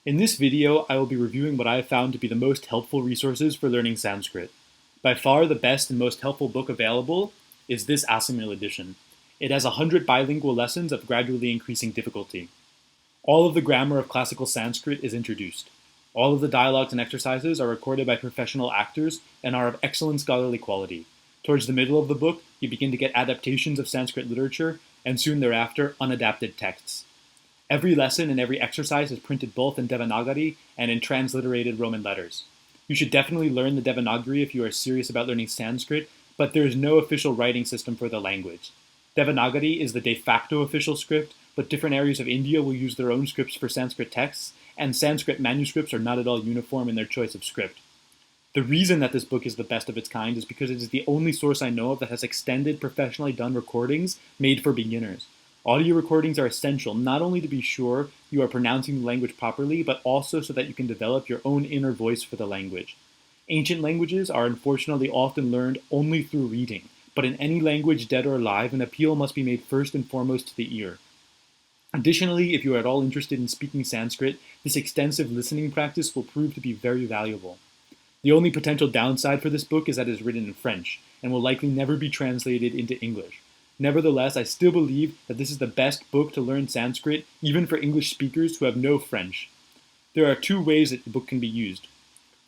In this video, I will be reviewing what I have found to be the most helpful resources for learning Sanskrit. By far the best and most helpful book available is this Assimil edition. It has 100 bilingual lessons of gradually increasing difficulty. All of the grammar of classical Sanskrit is introduced. All of the dialogues and exercises are recorded by professional actors and are of excellent scholarly quality. Towards the middle of the book, you begin to get adaptations of Sanskrit literature, and soon thereafter, unadapted texts. Every lesson and every exercise is printed both in Devanagari and in transliterated Roman letters. You should definitely learn the Devanagari if you are serious about learning Sanskrit, but there is no official writing system for the language. Devanagari is the de facto official script, but different areas of India will use their own scripts for Sanskrit texts, and Sanskrit manuscripts are not at all uniform in their choice of script. The reason that this book is the best of its kind is because it is the only source I know of that has extended, professionally done recordings made for beginners. Audio recordings are essential not only to be sure you are pronouncing the language properly, but also so that you can develop your own inner voice for the language. Ancient languages are unfortunately often learned only through reading, but in any language, dead or alive, an appeal must be made first and foremost to the ear. Additionally, if you are at all interested in speaking Sanskrit, this extensive listening practice will prove to be very valuable. The only potential downside for this book is that it is written in French, and will likely never be translated into English. Nevertheless, I still believe that this is the best book to learn Sanskrit, even for English speakers who have no French. There are two ways that the book can be used.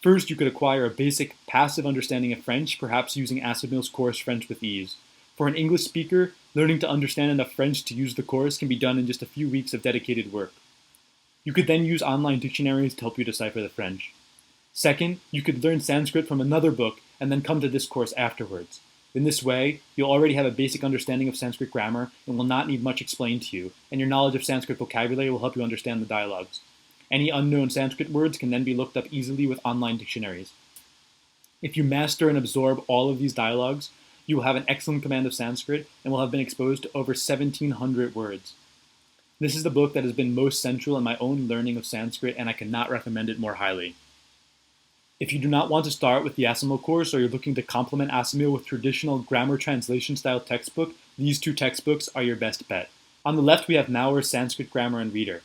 First, you could acquire a basic passive understanding of French, perhaps using Assimil's course French with Ease. For an English speaker, learning to understand enough French to use the course can be done in just a few weeks of dedicated work. You could then use online dictionaries to help you decipher the French. Second, you could learn Sanskrit from another book and then come to this course afterwards. In this way, you'll already have a basic understanding of Sanskrit grammar and will not need much explained to you, and your knowledge of Sanskrit vocabulary will help you understand the dialogues. Any unknown Sanskrit words can then be looked up easily with online dictionaries. If you master and absorb all of these dialogues, you will have an excellent command of Sanskrit and will have been exposed to over 1,700 words. This is the book that has been most central in my own learning of Sanskrit, and I cannot recommend it more highly. If you do not want to start with the Assimil course, or you're looking to complement Assimil with traditional grammar translation style textbook, these two textbooks are your best bet. On the left we have Naur's Sanskrit Grammar and Reader.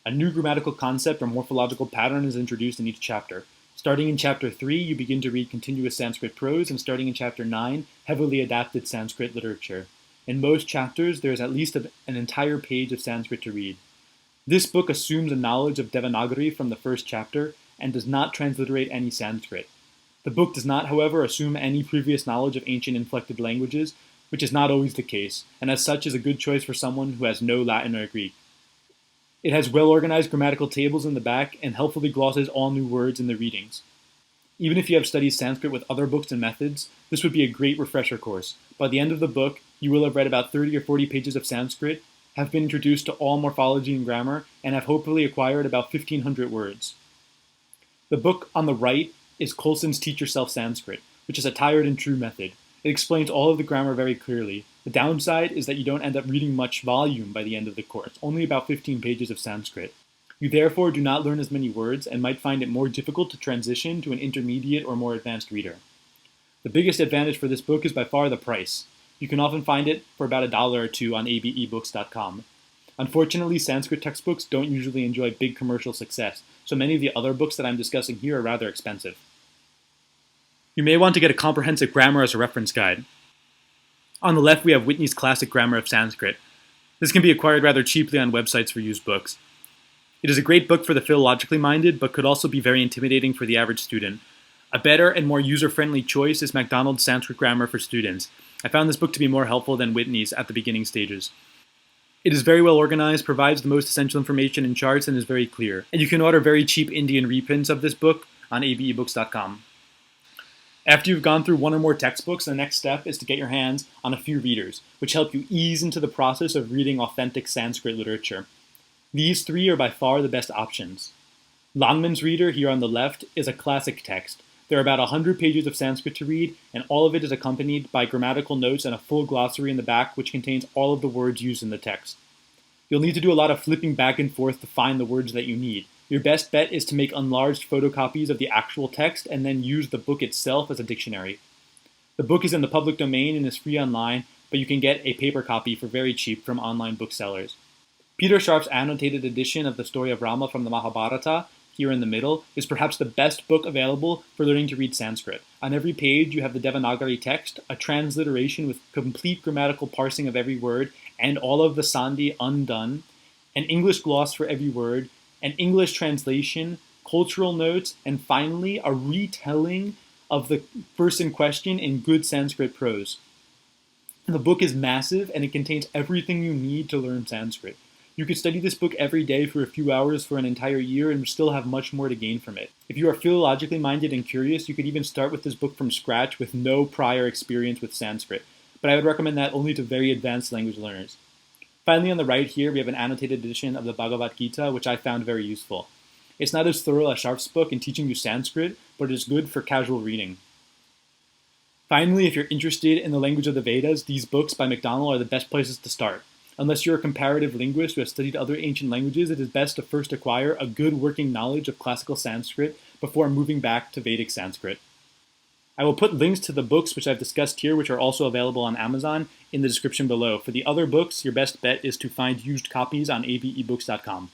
A new grammatical concept or morphological pattern is introduced in each chapter. Starting in chapter 3, you begin to read continuous Sanskrit prose, and starting in chapter 9, heavily adapted Sanskrit literature. In most chapters, there is at least an entire page of Sanskrit to read. This book assumes a knowledge of Devanagari from the first chapter, and does not transliterate any Sanskrit. The book does not, however, assume any previous knowledge of ancient inflected languages, which is not always the case, and as such is a good choice for someone who has no Latin or Greek. It has well-organized grammatical tables in the back and helpfully glosses all new words in the readings. Even if you have studied Sanskrit with other books and methods, this would be a great refresher course. By the end of the book, you will have read about 30 or 40 pages of Sanskrit, have been introduced to all morphology and grammar, and have hopefully acquired about 1,500 words. The book on the right is Colson's Teach Yourself Sanskrit, which is a tired and true method. It explains all of the grammar very clearly. The downside is that you don't end up reading much volume by the end of the course, only about 15 pages of Sanskrit. You therefore do not learn as many words and might find it more difficult to transition to an intermediate or more advanced reader. The biggest advantage for this book is by far the price. You can often find it for about $1 or $2 on abebooks.com. Unfortunately, Sanskrit textbooks don't usually enjoy big commercial success, so many of the other books that I'm discussing here are rather expensive. You may want to get a comprehensive grammar as a reference guide. On the left, we have Whitney's Classic Grammar of Sanskrit. This can be acquired rather cheaply on websites for used books. It is a great book for the philologically minded, but could also be very intimidating for the average student. A better and more user-friendly choice is MacDonald's Sanskrit Grammar for Students. I found this book to be more helpful than Whitney's at the beginning stages. It is very well organized, provides the most essential information in charts, and is very clear. And you can order very cheap Indian reprints of this book on abebooks.com. After you've gone through one or more textbooks, the next step is to get your hands on a few readers, which help you ease into the process of reading authentic Sanskrit literature. These three are by far the best options. Longman's Reader, here on the left, is a classic text. There are about 100 pages of Sanskrit to read, and all of it is accompanied by grammatical notes and a full glossary in the back which contains all of the words used in the text. You'll need to do a lot of flipping back and forth to find the words that you need. Your best bet is to make enlarged photocopies of the actual text and then use the book itself as a dictionary. The book is in the public domain and is free online, but you can get a paper copy for very cheap from online booksellers. Peter Sharp's annotated edition of the story of Rama from the Mahabharata, here in the middle, is perhaps the best book available for learning to read Sanskrit. On every page, you have the Devanagari text, a transliteration with complete grammatical parsing of every word, and all of the sandhi undone, an English gloss for every word, an English translation, cultural notes, and finally, a retelling of the verse in question in good Sanskrit prose. The book is massive, and it contains everything you need to learn Sanskrit. You could study this book every day for a few hours for an entire year and still have much more to gain from it. If you are philologically minded and curious, you could even start with this book from scratch with no prior experience with Sanskrit, but I would recommend that only to very advanced language learners. Finally, on the right here, we have an annotated edition of the Bhagavad Gita, which I found very useful. It's not as thorough as Sharp's book in teaching you Sanskrit, but it is good for casual reading. Finally, if you're interested in the language of the Vedas, these books by MacDonald are the best places to start. Unless you're a comparative linguist who has studied other ancient languages, it is best to first acquire a good working knowledge of classical Sanskrit before moving back to Vedic Sanskrit. I will put links to the books which I've discussed here, which are also available on Amazon, in the description below. For the other books, your best bet is to find used copies on avebooks.com.